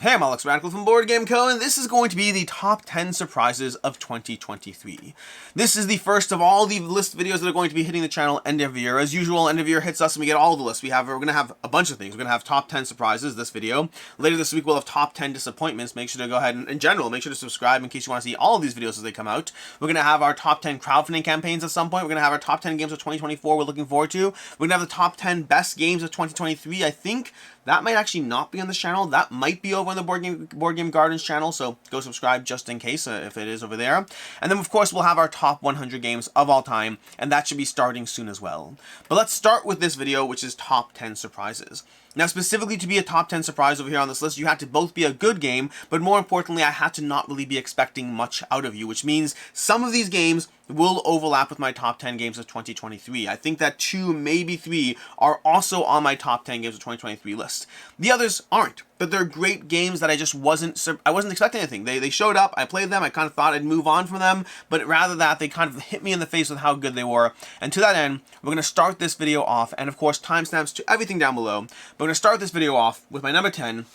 Hey, I'm Alex Radical from Board Game Co, and this is going to be the top 10 surprises of 2023. This is the first of all the list videos that are going to be hitting the channel end of year. As usual, end of year hits us and we get all the lists. We're going to have a bunch of things. We're going to have top 10 surprises this video. Later this week, we'll have top 10 disappointments. Make sure to go ahead and, in general, make sure to subscribe in case you want to see all of these videos as they come out. We're going to have our top 10 crowdfunding campaigns at some point. We're going to have our top 10 games of 2024 we're looking forward to. We're going to have the top 10 best games of 2023. I think that might actually not be on this channel. That might be over on the Board Game Gardens channel, so go subscribe just in case if it is over there. And then, of course, we'll have our top 100 games of all time, and that should be starting soon as well. But let's start with this video, which is top 10 surprises. Now, specifically to be a top 10 surprise over here on this list, you had to both be a good game, but more importantly, I had to not really be expecting much out of you, which means some of these games will overlap with my top 10 games of 2023. I think that 2, maybe 3 are also on my top 10 games of 2023 list. The others aren't, but they're great games that I wasn't expecting anything. They showed up, I played them, I kind of thought I'd move on from them, but rather that, they kind of hit me in the face with how good they were. And to that end, we're going to start this video off, and of course, timestamps to everything down below. But we're going to start this video off with my number 10,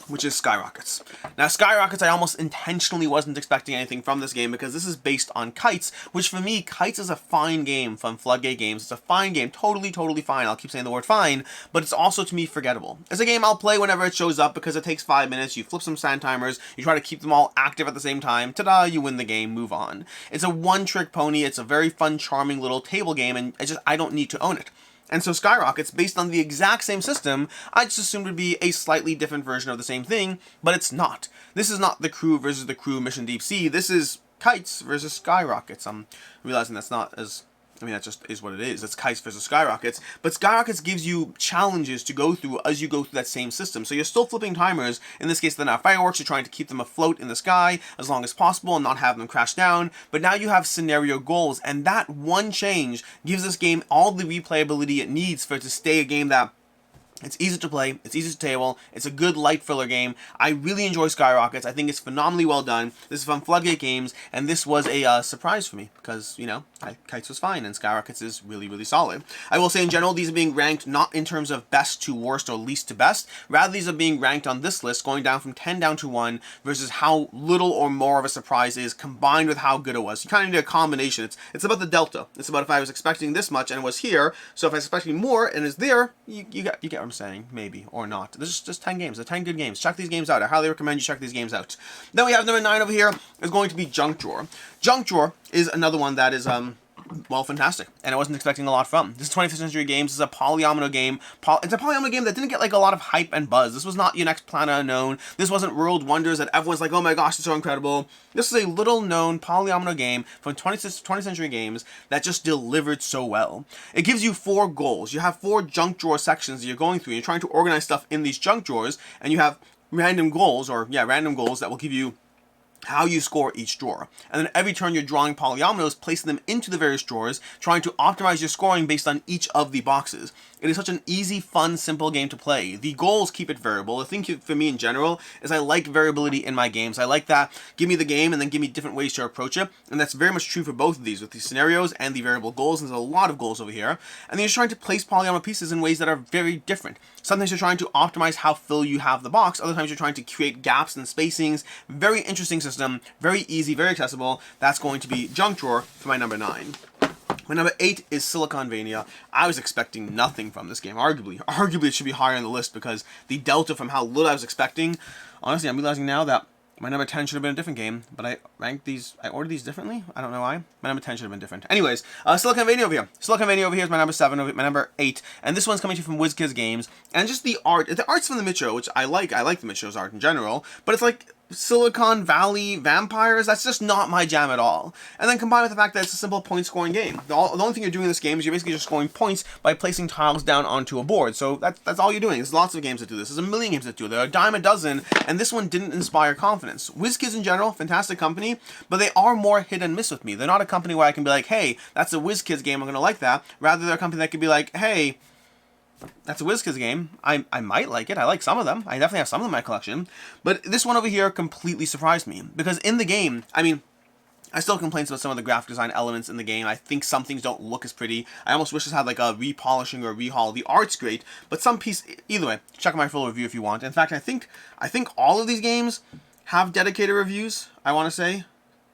which is Skyrockets. Now, Skyrockets, I almost intentionally wasn't expecting anything from this game because this is based on Kites, which for me, Kites is a fine game from Floodgate Games. It's a fine game, totally fine. I'll keep saying the word fine, but it's also, to me, forgettable. It's a game I'll play whenever it shows up because it takes 5 minutes, you flip some sand timers, you try to keep them all active at the same time, ta-da, you win the game, move on. It's a one-trick pony, it's a very fun, charming little table game, and I don't need to own it. And so Skyrockets, based on the exact same system, I just assumed it would be a slightly different version of the same thing, but it's not. This is not the crew versus the crew Mission Deep Sea. This is Kites versus Skyrockets. I'm realizing that's not as... that just is what it is. It's Kites versus Skyrockets. But Skyrockets gives you challenges to go through as you go through that same system. So you're still flipping timers. In this case, they're not fireworks. You're trying to keep them afloat in the sky as long as possible and not have them crash down. But now you have scenario goals. And that one change gives this game all the replayability it needs for it to stay a game that it's easy to play, it's easy to table, it's a good light filler game. I really enjoy Skyrockets. I think it's phenomenally well done. This is from Floodgate Games, and this was a surprise for me because, Kites was fine, and Skyrockets is really solid. I will say, in general, these are being ranked not in terms of best to worst or least to best. Rather, these are being ranked on this list, going down from 10 down to 1, versus how little or more of a surprise is combined with how good it was. You kind of need a combination. It's about the delta. It's about if I was expecting this much and it was here, so if I was expecting more and it's there, you get what I'm saying, maybe, or not. This is just 10 games. They're 10 good games. Check these games out. I highly recommend you check these games out. Then we have number 9 over here is going to be Junk Drawer. Junk Drawer is another one that is, well, fantastic, and I wasn't expecting a lot from. This is 25th Century Games. This is a polyomino game. It's a polyomino game that didn't get, a lot of hype and buzz. This was not your next Planet Unknown. This wasn't World Wonders that everyone's like, oh my gosh, it's so incredible. This is a little-known polyomino game from 20th Century Games that just delivered so well. It gives you 4 goals. You have 4 junk drawer sections that you're going through. You're trying to organize stuff in these junk drawers, and you have random goals that will give you how you score each drawer. And then every turn you're drawing polyominoes, placing them into the various drawers, trying to optimize your scoring based on each of the boxes. It is such an easy, fun, simple game to play. The goals keep it variable. The thing for me in general is I like variability in my games. I like that. Give me the game and then give me different ways to approach it. And that's very much true for both of these, with the scenarios and the variable goals. And there's a lot of goals over here. And then you're trying to place polyomino pieces in ways that are very different. Sometimes you're trying to optimize how full you have the box. Other times you're trying to create gaps and spacings. Very interesting system. Very easy, very accessible. That's going to be Junk Drawer for my number 9. My number 8 is Siliconvania. I was expecting nothing from this game. Arguably it should be higher on the list because the delta from how little I was expecting. Honestly, I'm realizing now that my number 10 should have been a different game, but I ordered these differently? I don't know why. My number 10 should have been different. Anyways, Siliconvania over here. Siliconvania over here is my number 7, my number 8, and this one's coming to you from WizKids Games. And just the art's from the Mitro, which I like the Mitro's art in general, but it's like Silicon Valley vampires, that's just not my jam at all. And then combined with the fact that it's a simple point scoring game. The only thing you're doing in this game is you're basically just scoring points by placing tiles down onto a board. So that's all you're doing. There's lots of games that do this. There's a million games that do it. There are a dime a dozen, and this one didn't inspire confidence. WizKids in general, fantastic company, but they are more hit and miss with me. They're not a company where I can be like, hey, that's a WizKids game, I'm gonna like that. Rather, they're a company that could be like, hey, that's a WizKids game. I might like it. I like some of them. I definitely have some of them in my collection. But this one over here completely surprised me. Because in the game, I still have complaints about some of the graphic design elements in the game. I think some things don't look as pretty. I almost wish this had like a repolishing or a rehaul. The art's great, but some piece, either way, check out my full review if you want. In fact, I think all of these games have dedicated reviews, I want to say.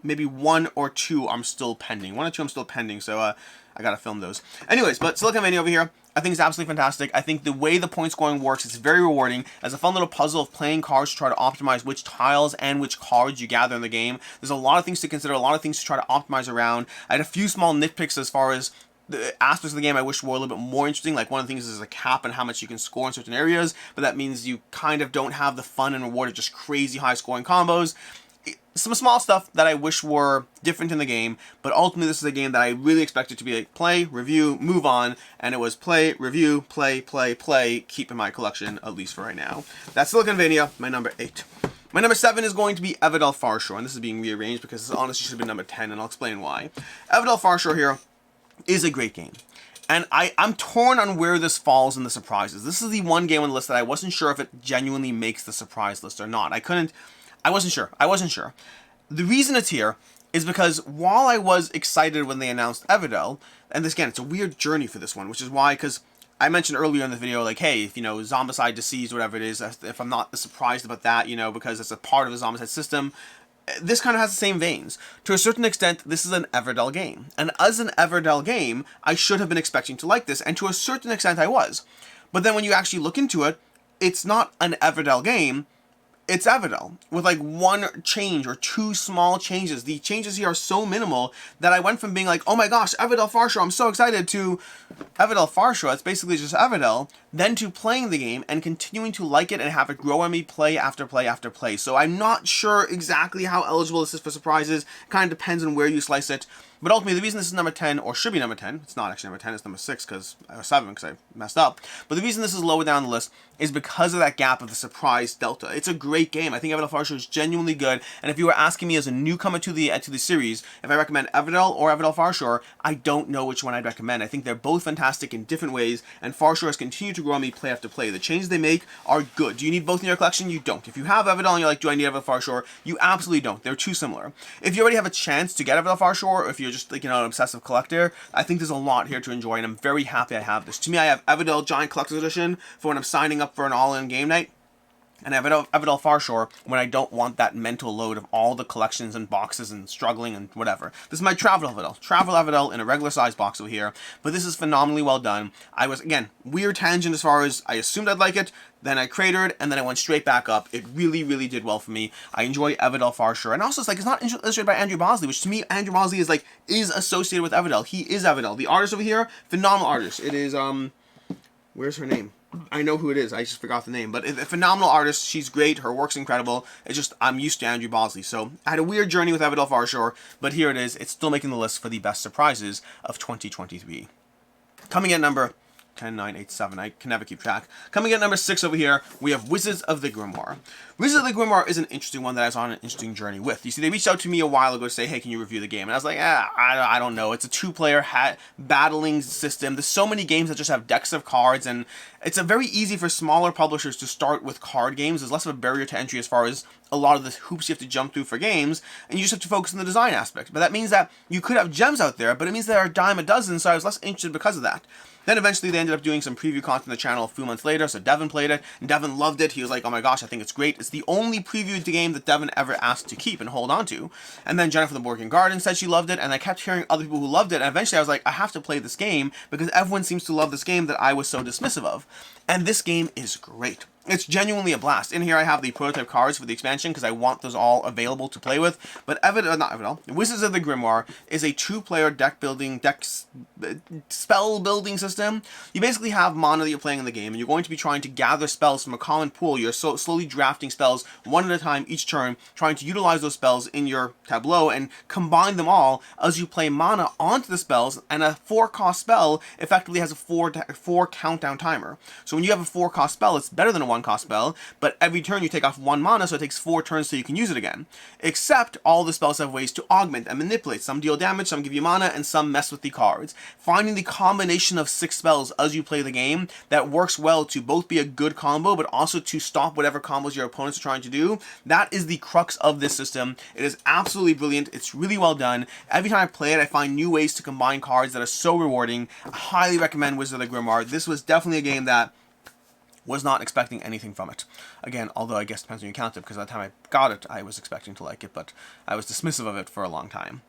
Maybe 1 or 2 I'm still pending. 1 or 2 I'm still pending, so I gotta film those. Anyways, but Siliconvania over here, I think it's absolutely fantastic. I think the way the point scoring works, it's very rewarding. As a fun little puzzle of playing cards to try to optimize which tiles and which cards you gather in the game. There's a lot of things to consider, a lot of things to try to optimize around. I had a few small nitpicks as far as the aspects of the game I wish were a little bit more interesting. Like one of the things is a cap on how much you can score in certain areas, but that means you kind of don't have the fun and reward of just crazy high scoring combos. Some small stuff that I wish were different in the game, but ultimately this is a game that I really expected to be like play, review, move on, and it was play, review, play, keep in my collection, at least for right now. That's Siliconvania, my number 8. My number 7 is going to be Everdell Farshore, and this is being rearranged because this honestly should have been number 10, and I'll explain why. Everdell Farshore here is a great game. And I'm torn on where this falls in the surprises. This is the one game on the list that I wasn't sure if it genuinely makes the surprise list or not. I wasn't sure. The reason it's here is because while I was excited when they announced Everdell, and this, again, it's a weird journey for this one, which is why, because I mentioned earlier in the video, like, hey, if, Zombicide, Deceased, whatever it is, if I'm not surprised about that, because it's a part of the Zombicide system, this kind of has the same veins. To a certain extent, this is an Everdell game. And as an Everdell game, I should have been expecting to like this, and to a certain extent I was. But then when you actually look into it, it's not an Everdell game, it's Everdell, with like 1 change or 2 small changes. The changes here are so minimal that I went from being like, oh my gosh, Everdell Farshore, I'm so excited, to Everdell Farshore, it's basically just Everdell, then to playing the game and continuing to like it and have it grow on me play after play after play. So I'm not sure exactly how eligible this is for surprises. It kind of depends on where you slice it. But ultimately, the reason this is number 10, or should be number 10, it's not actually number 10, it's number 6, or 7, because I messed up. But the reason this is lower down the list is because of that gap of the surprise delta. It's a great game. I think Everdell Farshore is genuinely good. And if you were asking me as a newcomer to the series, if I recommend Everdell or Everdell Farshore, I don't know which one I'd recommend. I think they're both fantastic in different ways, and Farshore has continued to grow on me play after play. The changes they make are good. Do you need both in your collection? You don't. If you have Everdell and you're like, do I need Everdell Farshore? You absolutely don't. They're too similar. If you already have a chance to get Everdell Farshore, or if you're just like, an obsessive collector, I think there's a lot here to enjoy, and I'm very happy I have this. To me, I have Everdell Giant Collector's Edition for when I'm signing up for an all-in game night, and Everdell Farshore when I don't want that mental load of all the collections and boxes and struggling and whatever. This is my Travel Everdell in a regular size box over here, but this is phenomenally well done. I was, again, weird tangent as far as I assumed I'd like it, then I cratered, and then I went straight back up. It really, really did well for me. I enjoy Everdell Farshore, and also it's like, it's not illustrated by Andrew Bosley, which to me, Andrew Bosley is associated with Everdell. He is Everdell. The artist over here, phenomenal artist. It is, where's her name? I know who it is. I just forgot the name. But a phenomenal artist. She's great. Her work's incredible. It's just, I'm used to Andrew Bosley. So I had a weird journey with Everdell Farshore, but here it is. It's still making the list for the best surprises of 2023. Coming at number 10, 9, 8, 7. I can never keep track. Coming at number 6 over here, we have Wizards of the Grimoire. Wizards of the Grimoire is an interesting one that I was on an interesting journey with. You see, they reached out to me a while ago to say, hey, can you review the game? And I was like, I don't know. It's a 2-player battling system. There's so many games that just have decks of cards, and it's a very easy for smaller publishers to start with card games. There's less of a barrier to entry as far as a lot of the hoops you have to jump through for games, and you just have to focus on the design aspect. But that means that you could have gems out there, but it means there are a dime a dozen, so I was less interested because of that. Then eventually they ended up doing some preview content on the channel a few months later, so Devin played it, and Devin loved it. He was like, oh my gosh, I think it's great. It's the only previewed game that Devin ever asked to keep and hold on to. And then Jennifer the Board Game Garden said she loved it, and I kept hearing other people who loved it, and eventually I was like, I have to play this game, because everyone seems to love this game that I was so dismissive of. And this game is great. It's genuinely a blast. In here I have the prototype cards for the expansion because I want those all available to play with. But Wizards of the Grimoire is a 2-player spell building system. You basically have mana that you're playing in the game, and you're going to be trying to gather spells from a common pool. You're slowly drafting spells one at a time each turn, trying to utilize those spells in your tableau and combine them all as you play mana onto the spells. And a 4-cost spell effectively has a 4 countdown timer. So when you have a 4-cost spell, it's better than a 1-cost spell, but every turn you take off 1 mana, so it takes 4 turns so you can use it again. Except all the spells have ways to augment and manipulate. Some deal damage, some give you mana, and some mess with the cards. Finding the combination of 6 spells as you play the game that works well to both be a good combo, but also to stop whatever combos your opponents are trying to do, that is the crux of this system. It is absolutely brilliant. It's really well done. Every time I play it, I find new ways to combine cards that are so rewarding. I highly recommend Wizard of the Grimoire. This was definitely a game that was not expecting anything from it. Again, although I guess it depends on you count it, because by the time I got it, I was expecting to like it, but I was dismissive of it for a long time.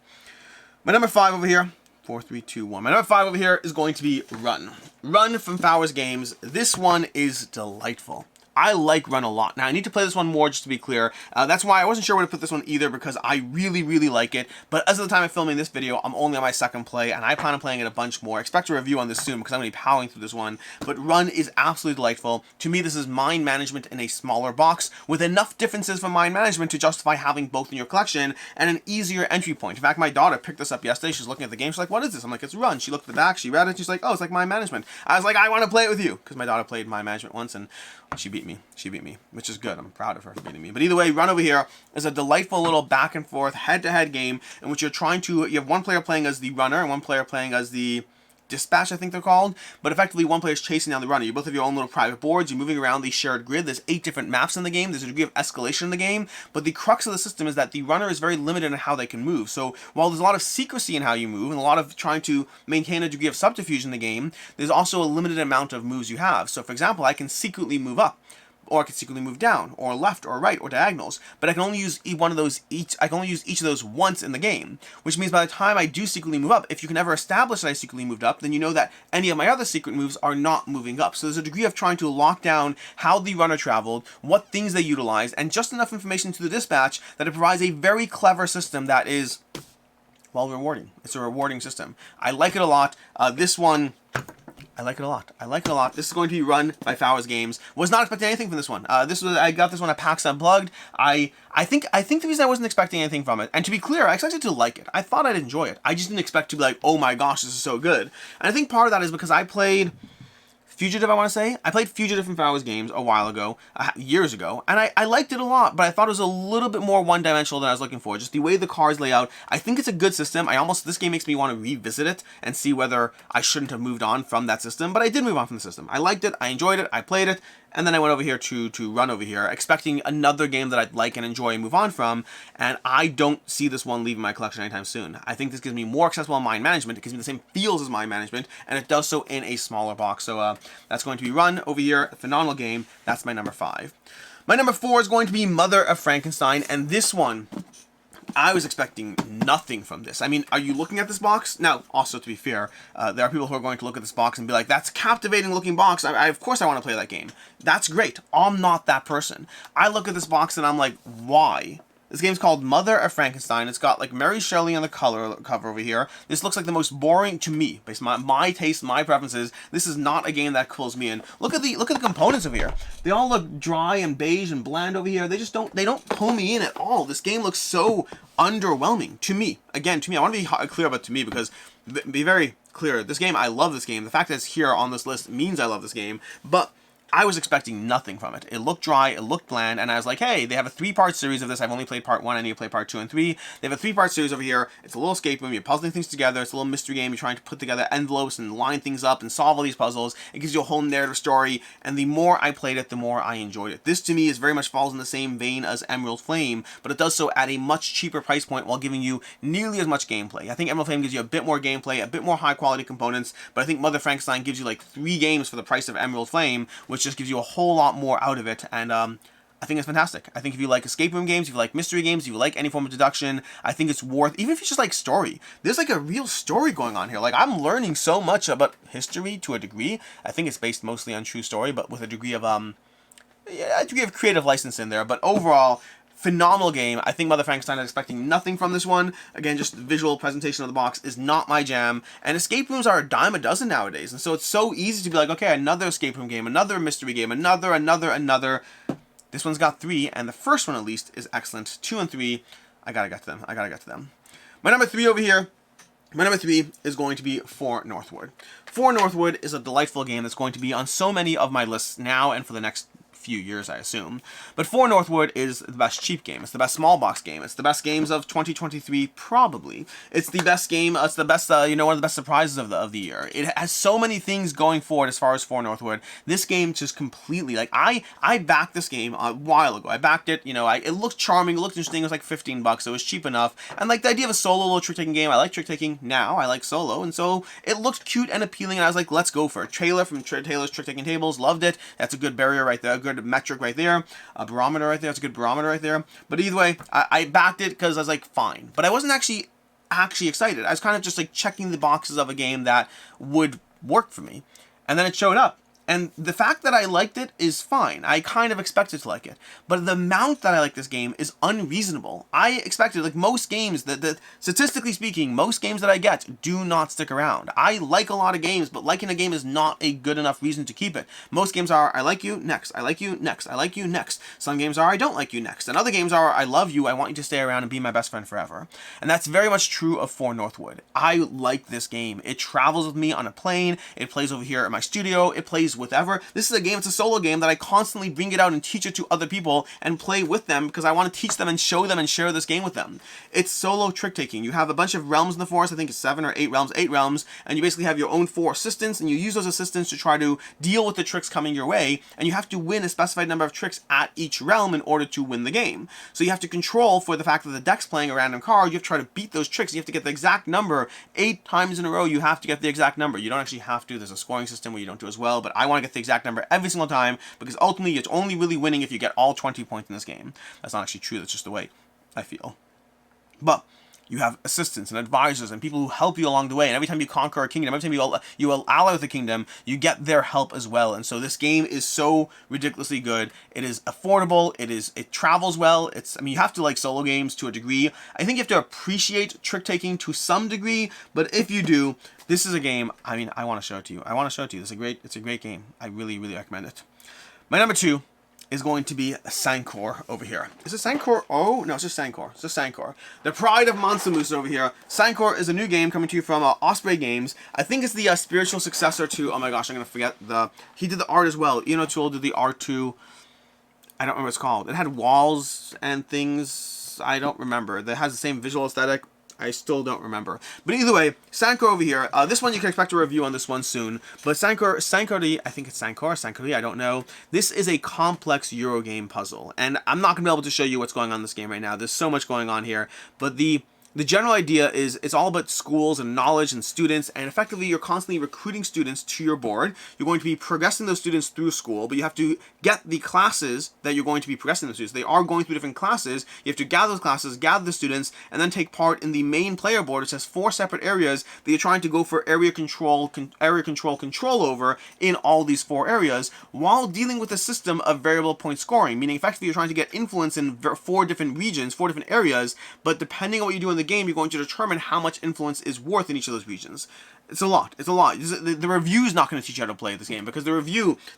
My number 5 over here, 4, 3, 2, 1. My number 5 over here is going to be Run. Run from Farshore Games. This one is delightful. I like Run a lot. Now, I need to play this one more, just to be clear. That's why I wasn't sure where to put this one either, because I really, really like it. But as of the time of filming this video, I'm only on my 2nd play, and I plan on playing it a bunch more. Expect a review on this soon, because I'm going to be powering through this one. But Run is absolutely delightful. To me, this is mind management in a smaller box, with enough differences from mind management to justify having both in your collection, and an easier entry point. In fact, my daughter picked this up yesterday. She's looking at the game. She's like, what is this? I'm like, it's Run. She looked at the back. She read it. She's like, oh, it's like mind management. I was like, I want to play it with you, because my daughter played mind management once, and she beat me. She beat me, which is good. I'm proud of her for beating me. But either way, Run over here is a delightful little back and forth, head-to-head game in which you're trying to, you have one player playing as the runner and one player playing as the dispatch, I think they're called, but effectively one player is chasing down the runner. You both have your own little private boards, you're moving around the shared grid. There's 8 different maps in the game, there's a degree of escalation in the game, but the crux of the system is that the runner is very limited in how they can move. So while there's a lot of secrecy in how you move, and a lot of trying to maintain a degree of subterfuge in the game, there's also a limited amount of moves you have. So for example, I can secretly move up, or I can secretly move down, or left, or right, or diagonals. But I can only use I can only use each of those once in the game, which means by the time I do secretly move up, if you can ever establish that I secretly moved up, then you know that any of my other secret moves are not moving up. So there's a degree of trying to lock down how the runner traveled, what things they utilized, and just enough information to the dispatch that it provides a very clever system that is, well, rewarding. It's a rewarding system. I like it a lot. This one, I like it a lot. I like it a lot. This is going to be run by Farshore Games. Was not expecting anything from this one. I got this one at PAX Unplugged. I think the reason I wasn't expecting anything from it, and to be clear, I expected to like it. I thought I'd enjoy it. I just didn't expect to be like, oh my gosh, this is so good. And I think part of that is because I played Fugitive, I want to say. I played Fugitive from Farshore Games a while ago, years ago, and I liked it a lot, but I thought it was a little bit more one-dimensional than I was looking for. Just the way the cards lay out. I think it's a good system. this game makes me want to revisit it and see whether I shouldn't have moved on from that system, but I did move on from the system. I liked it, I enjoyed it, I played it, and then I went over here to Run over here, expecting another game that I'd like and enjoy and move on from, and I don't see this one leaving my collection anytime soon. I think this gives me more accessible mind management, it gives me the same feels as mind management, and it does so in a smaller box. So that's going to be Run over here, a phenomenal game. That's my number 5. My number 4 is going to be Mother of Frankenstein, and this one, I was expecting nothing from this. I mean, are you looking at this box? Now, also to be fair, there are people who are going to look at this box and be like, that's a captivating looking box. Of course I want to play that game. That's great. I'm not that person. I look at this box and I'm like, why? This game's called Mother of Frankenstein. It's got like Mary Shelley on the cover over here. This looks like the most boring, to me, based on my taste, my preferences. This is not a game that pulls me in. Look at the components over here. They all look dry and beige and bland over here. They don't pull me in at all. This game looks so underwhelming to me. Again, to me, I want to be clear about to me, because be very clear. This game, I love this game. The fact that it's here on this list means I love this game, but I was expecting nothing from it. It looked dry, it looked bland, and I was like, hey, they have a 3-part series of this. I've only played part 1, I need to play part 2 and 3. They have a 3-part series over here. It's a little escape room, you're puzzling things together, it's a little mystery game, you're trying to put together envelopes and line things up and solve all these puzzles. It gives you a whole narrative story, and the more I played it, the more I enjoyed it. This, to me, is very much falls in the same vein as Emerald Flame, but it does so at a much cheaper price point while giving you nearly as much gameplay. I think Emerald Flame gives you a bit more gameplay, a bit more high-quality components, but I think Mother Frankenstein gives you like 3 games for the price of Emerald Flame, which just gives you a whole lot more out of it, and I think it's fantastic. I think if you like escape room games, if you like mystery games, if you like any form of deduction, I think it's worth, even if you just like story. There's like a real story going on here. Like, I'm learning so much about history to a degree. I think it's based mostly on true story, but with a degree of creative license in there. But overall, phenomenal game. I think Mother Frankenstein is expecting nothing from this one. Again, just the visual presentation of the box is not my jam. And escape rooms are a dime a dozen nowadays. And so it's so easy to be like, okay, another escape room game, another mystery game, another. This one's got 3, and the first one at least is excellent. 2 and 3, I gotta get to them. My number 3 over here. My number 3 is going to be For Northwood. For Northwood is a delightful game that's going to be on so many of my lists now and for the next few years, I assume. But For Northwood is the best cheap game. It's the best small box game. It's the best games of 2023, probably. It's the best game. It's the best, one of the best surprises of the year. It has so many things going for it as far as For Northwood. This game just completely, like, I backed this game a while ago. I backed it, it looked charming, it looked interesting. It was like $15, so it was cheap enough. And like the idea of a solo little trick-taking game, I like trick-taking now. I like solo, and so it looked cute and appealing, and I was like, let's go for it. Trailer from Taylor's Trick-Taking Tables, loved it. That's a good barrier right there, a good metric right there, a barometer right there. That's a good barometer right there. But either way, I backed it because I was like, fine. But I wasn't actually excited. I was kind of just like checking the boxes of a game that would work for me, and then it showed up. And the fact that I liked it is fine. I kind of expected to like it. But the amount that I like this game is unreasonable. I expected, like most games, that statistically speaking, most games that I get do not stick around. I like a lot of games, but liking a game is not a good enough reason to keep it. Most games are, I like you, next. I like you, next. I like you, next. Some games are, I don't like you, next. And other games are, I love you, I want you to stay around and be my best friend forever. And that's very much true of For Northwood. I like this game. It travels with me on a plane. It plays over here at my studio. It plays whatever. This is a game, it's a solo game that I constantly bring it out and teach it to other people and play with them because I want to teach them and show them and share this game with them. It's solo trick taking. You have a bunch of realms in the forest. I think it's 7 or 8 realms, and you basically have your own 4 assistants, and you use those assistants to try to deal with the tricks coming your way, and you have to win a specified number of tricks at each realm in order to win the game. So you have to control for the fact that the deck's playing a random card. You have to try to beat those tricks. You have to get the exact number 8 times in a row. You have to get the exact number. You don't actually have to. There's a scoring system where you don't do as well, but I want to get the exact number every single time because ultimately it's only really winning if you get all 20 points in this game. That's not actually true. That's just the way I feel. But you have assistants and advisors and people who help you along the way. And every time you conquer a kingdom, every time you ally with a kingdom, you get their help as well. And so this game is so ridiculously good. It is affordable. It travels well. You have to like solo games to a degree. I think you have to appreciate trick taking to some degree. But if you do, this is a game. I want to show it to you. It's a great game. I really, really recommend it. My number 2 is going to be Sankore over here. Is it Sankore? Oh, no, it's just Sankore. It's just Sankore. The Pride of Monsamoose over here. Sankore is a new game coming to you from Osprey Games. I think it's the spiritual successor to, oh my gosh, I'm going to forget he did the art as well. Tool did the art to, I don't remember what it's called. It had walls and things, I don't remember. That has the same visual aesthetic. I still don't remember. But either way, Sankore over here. This one you can expect a review on this one soon. But Sankore, I think it's Sankore, I don't know. This is a complex Eurogame puzzle. And I'm not going to be able to show you what's going on in this game right now. There's so much going on here. But the general idea is it's all about schools and knowledge and students, and effectively you're constantly recruiting students to your board. You're going to be progressing those students through school, but you have to get the classes that you're going to be progressing those students. They are going through different classes. You have to gather those classes, gather the students, and then take part in the main player board. It says 4 separate areas that you're trying to go for area control over in all these 4 areas, while dealing with a system of variable point scoring, meaning effectively you're trying to get influence in 4 different regions, 4 different areas, but depending on what you do in the game, you're going to determine how much influence is worth in each of those regions. It's a lot. The review is not going to teach you how to play this game, because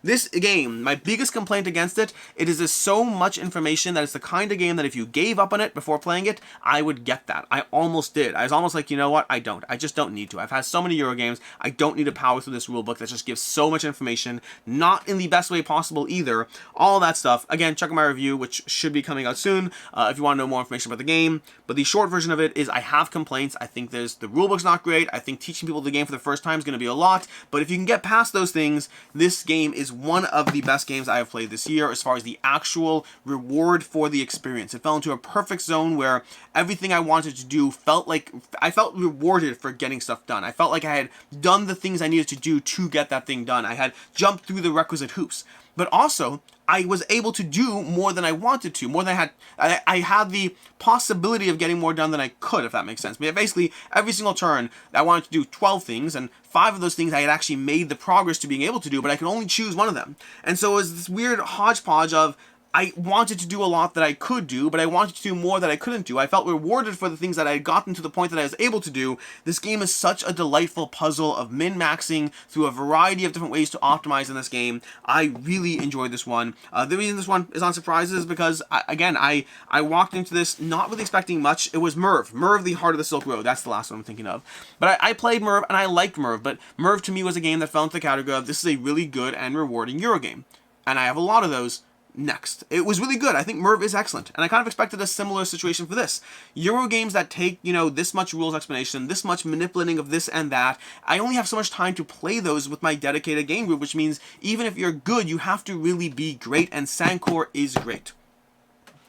this game, my biggest complaint against it, it is so much information that it's the kind of game that if you gave up on it before playing it, I would get that. I almost did. I was almost like, you know what? I just don't need to. I've had so many Euro games. I don't need to power through this rulebook that just gives so much information, not in the best way possible either. All that stuff. Again, check out my review, which should be coming out soon, if you want to know more information about the game. But the short version of it is I have complaints. I think the rulebook's not great. I think teaching people the game for the first time is going to be a lot, but if you can get past those things, this game is one of the best games I have played this year as far as the actual reward for the experience. It fell into a perfect zone where everything I wanted to do felt like I felt rewarded for getting stuff done. I felt like I had done the things I needed to do to get that thing done. I had jumped through the requisite hoops. But also, I was able to do more than I wanted to, more than I had the possibility of getting more done than I could, if that makes sense. But basically, every single turn, I wanted to do 12 things, and 5 of those things I had actually made the progress to being able to do, but I could only choose one of them. And so it was this weird hodgepodge of, I wanted to do a lot that I could do, but I wanted to do more that I couldn't do. I felt rewarded for the things that I had gotten to the point that I was able to do. This game is such a delightful puzzle of min-maxing through a variety of different ways to optimize in this game. I really enjoyed this one. The reason this one is on surprises is because, I walked into this not really expecting much. It was Merv, the Heart of the Silk Road. That's the last one I'm thinking of. But I played Merv, and I liked Merv, but Merv to me was a game that fell into the category of this is a really good and rewarding Euro game. And I have a lot of those. next. It was really good. I think Merv is excellent, and I kind of expected a similar situation for this. Euro games that take, you know, this much rules explanation, this much manipulating of this and that, I only have so much time to play those with my dedicated game group, which means even if you're good, you have to really be great, and Sankore is great.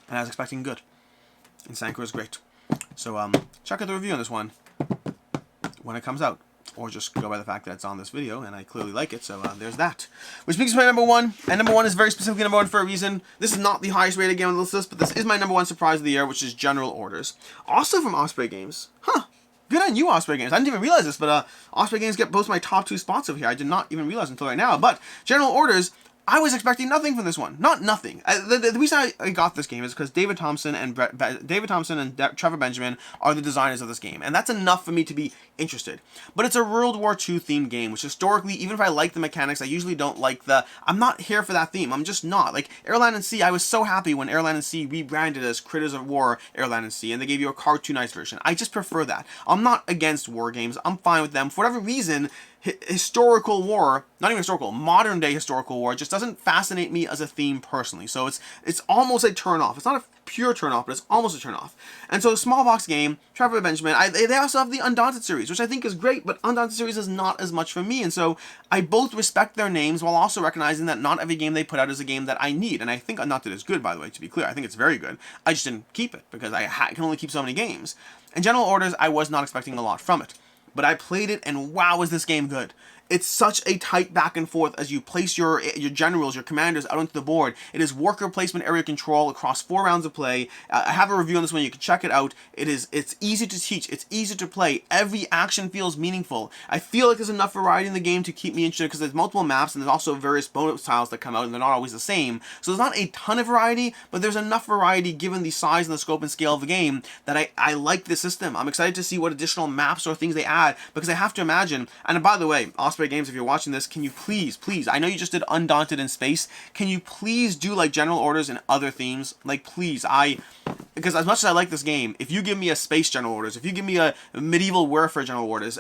And I was expecting good, and Sankore is great. So check out the review on this one when it comes out, or just go by the fact that it's on this video, and I clearly like it, so there's that. Which brings me to my number one, and number one is very specifically number one for a reason. This is not the highest rated game on this list, but this is my number one surprise of the year, which is General Orders. Also from Osprey Games. Huh. Good on you, Osprey Games. I didn't even realize this, but Osprey Games get both my top 2 spots over here. I did not even realize until right now, but General Orders, I was expecting nothing from this one. Not nothing. The reason I got this game is because David Thompson and Trevor Benjamin are the designers of this game, and that's enough for me to be interested. But it's a World War II themed game, which historically, even if I like the mechanics, I usually don't like I'm not here for that theme. I'm just not. Like Airland and Sea, I was so happy when Airland and Sea rebranded as Critters of War Airland and Sea, and they gave you a cartoonized version. I just prefer that. I'm not against war games. I'm fine with them. For whatever reason, historical war, not even historical, modern day historical war just doesn't fascinate me as a theme personally. So it's almost a turn off. It's not a pure turn off, but it's almost a turn off. And so small box game, Trevor Benjamin, they also have the Undaunted series, which I think is great, but Undaunted series is not as much for me. And so I both respect their names while also recognizing that not every game they put out is a game that I need. And I think Undaunted is good, by the way, to be clear. I think it's very good. I just didn't keep it because I can only keep so many games. And General Orders, I was not expecting a lot from it. But I played it, and wow, is this game good. It's such a tight back and forth as you place your generals, your commanders out onto the board. It is worker placement area control across 4 rounds of play. I have a review on this one. You can check it out. It's easy to teach. It's easy to play. Every action feels meaningful. I feel like there's enough variety in the game to keep me interested because there's multiple maps and there's also various bonus tiles that come out and they're not always the same. So there's not a ton of variety, but there's enough variety given the size and the scope and scale of the game that I like the system. I'm excited to see what additional maps or things they add because I have to imagine, and by the way, Osprey Games, if you're watching this, can you please, I know you just did Undaunted in space, can you please do like General Orders and other themes? Like please, because as much as I like this game, if you give me a space General Orders, if you give me a medieval warfare General Orders,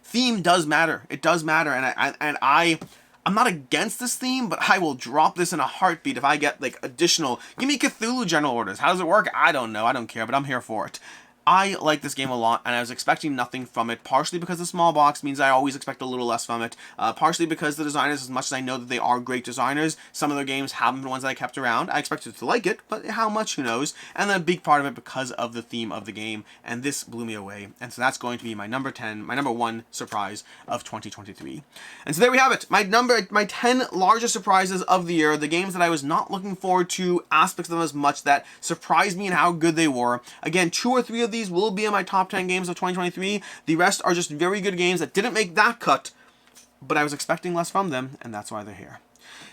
theme does matter. It does matter, and I'm not against this theme, but I will drop this in a heartbeat if I get like additional. Give me Cthulhu General Orders. How does it work? I don't know. I don't care, but I'm here for it. I like this game a lot, and I was expecting nothing from it, partially because the small box means I always expect a little less from it, partially because the designers, as much as I know that they are great designers, some of their games haven't been ones that I kept around. I expected to like it, but how much, who knows, and then a big part of it because of the theme of the game, and this blew me away, and so that's going to be my number 1 surprise of 2023. And so there we have it, my 10 largest surprises of the year, the games that I was not looking forward to, aspects of them as much that surprised me in how good they were. Again, 2 or 3 of these will be in my top 10 games of 2023. The rest are just very good games that didn't make that cut, but I was expecting less from them, and that's why they're here.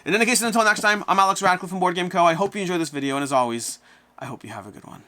In any case, until next time, I'm Alex Radcliffe from Board Game Co. I hope you enjoyed this video, and as always, I hope you have a good one.